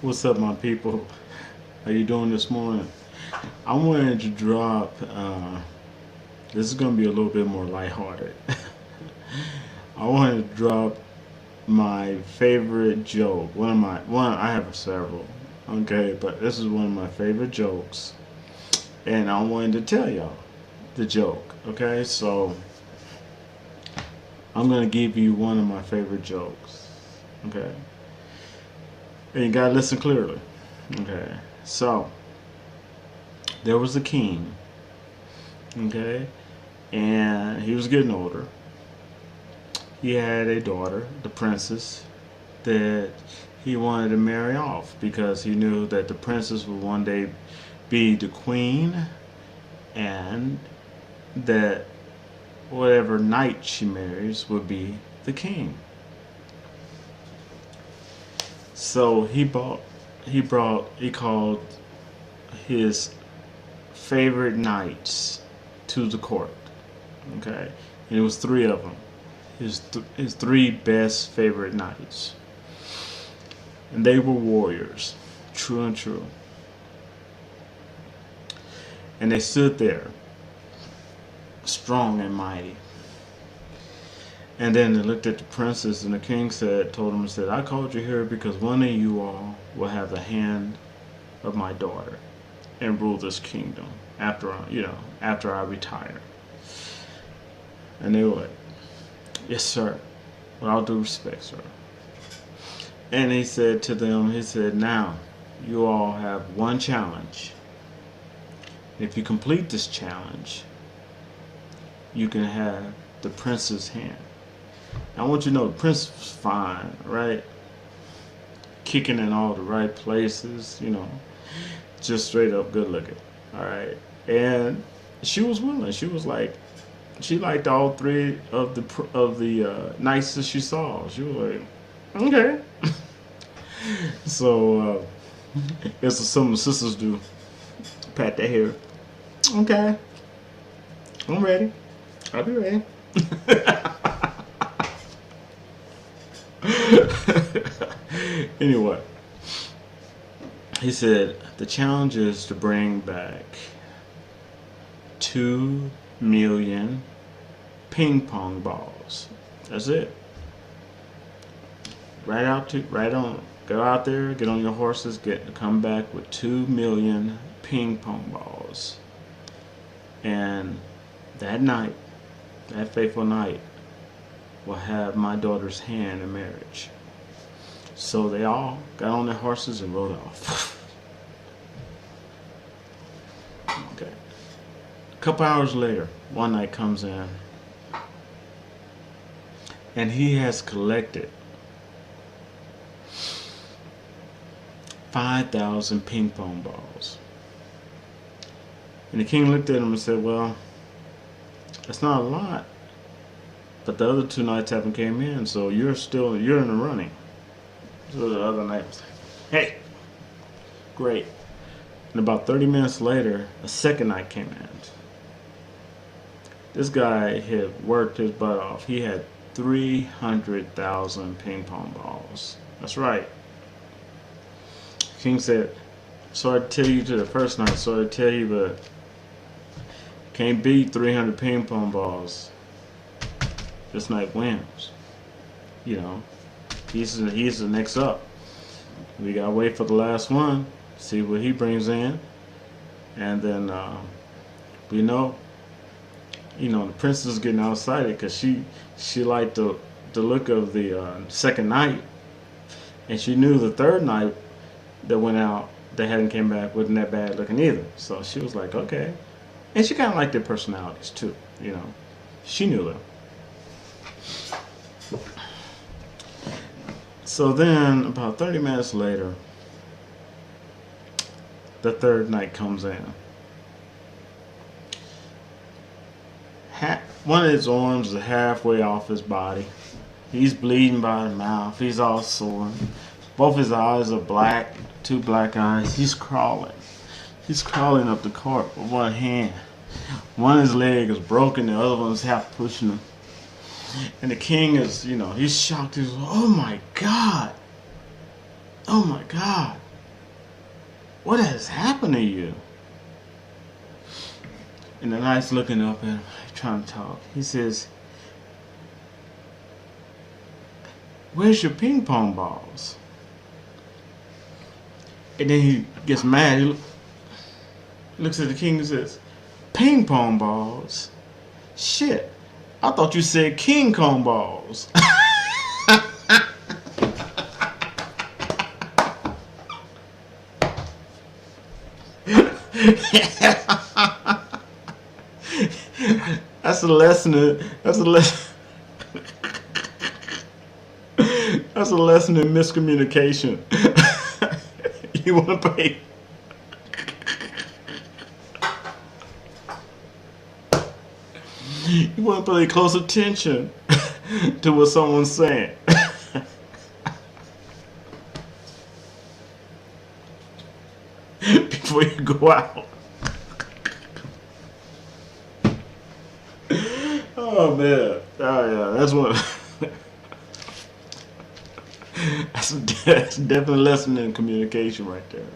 What's up, my people? How you doing this morning? I wanted to drop. This is gonna be a little bit more lighthearted. I wanted to drop my favorite joke. One. I have several. Okay, but this is one of my favorite jokes, and I wanted to tell y'all the joke. Okay, so I'm gonna give you one of my favorite jokes. Okay, and you gotta listen clearly. Okay, so there was a king, okay, and he was getting older. He had a daughter, the princess, that he wanted to marry off because he knew that the princess would one day be the queen and that whatever knight she marries would be the king. So he called his favorite knights to the court. Okay, and it was three of them. His three best favorite knights, and they were warriors, true and true. And they stood there, strong and mighty. And then they looked at the princess, and the king told him, said, "I called you here because one of you all will have the hand of my daughter and rule this kingdom after I retire." And they were like, "Yes, sir. With all due respect, sir." And he said to them, he said, "Now, you all have one challenge. If you complete this challenge, you can have the prince's hand." I want you to know the prince was fine, right? Kicking in all the right places, just straight up good looking. All right. And she was willing. She was like, she liked all three of the knights that she saw. She was like, okay. So as some of the sisters do, pat their hair. Okay, I'm ready. I'll be ready. Anyway, he said the challenge is to bring back 2 million ping pong balls. That's it. Go out there, get on your horses, come back with 2 million ping pong balls. And that night, that fateful night, will have my daughter's hand in marriage. So they all got on their horses and rode off. Okay. A couple hours later, one knight comes in, and he has collected 5,000 ping pong balls. And the king looked at him and said, "Well, that's not a lot, but the other two knights haven't came in, so you're in the running." So the other knight was like, "Hey, great." And about 30 minutes later, a second knight came in. This guy had worked his butt off. He had 300,000 ping pong balls. That's right. King said, "Sorry to tell you," to the first knight, "sorry to tell you, but can't beat 300 ping pong balls. This knight wins. He's the next up. We gotta wait for the last one, see what he brings in, and then we know, the princess is getting all excited because she liked the look of the second night, and she knew the third night that went out that hadn't came back wasn't that bad looking either. So she was like, okay, and she kind of liked their personalities too. She knew them. So then, about 30 minutes later, the third knight comes in. One of his arms is halfway off his body. He's bleeding by the mouth. He's all sore. Both his eyes are black, 2 black eyes. He's crawling. He's crawling up the court with one hand. One of his leg is broken, the other one's half pushing him. And the king is, he's shocked. He's like, "Oh my God. Oh my God." what has happened to you? And the knight's looking up at him, trying to talk. He says, where's your ping pong balls? And then he gets mad. He looks at the king and says, ping pong balls? Shit, I thought you said King Kong balls. That's a lesson. That's a lesson. That's a lesson in miscommunication. You want to pay. You want to pay close attention to what someone's saying. Before you go out. Oh man. Oh yeah, that's one. That's definitely a lesson in communication right there.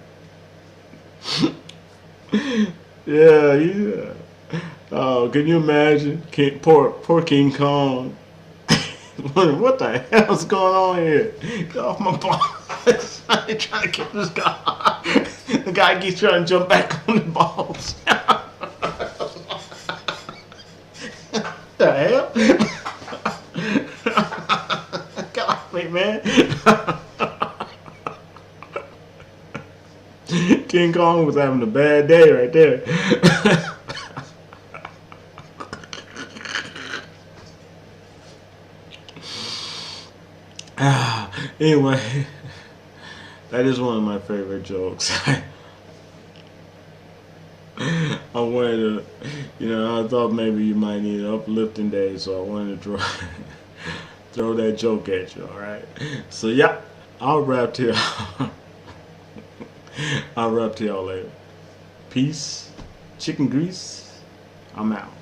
Yeah. Oh, can you imagine? Poor King Kong. What the hell's going on here? Get off my balls. I'm trying to kick this guy. The guy keeps trying to jump back on the balls. The hell? Get off me, man. King Kong was having a bad day right there. Anyway, that is one of my favorite jokes. I wanted to, I thought maybe you might need an uplifting day, so I wanted to throw that joke at you, alright? So yeah, I'll wrap to y'all later. Peace, chicken grease, I'm out.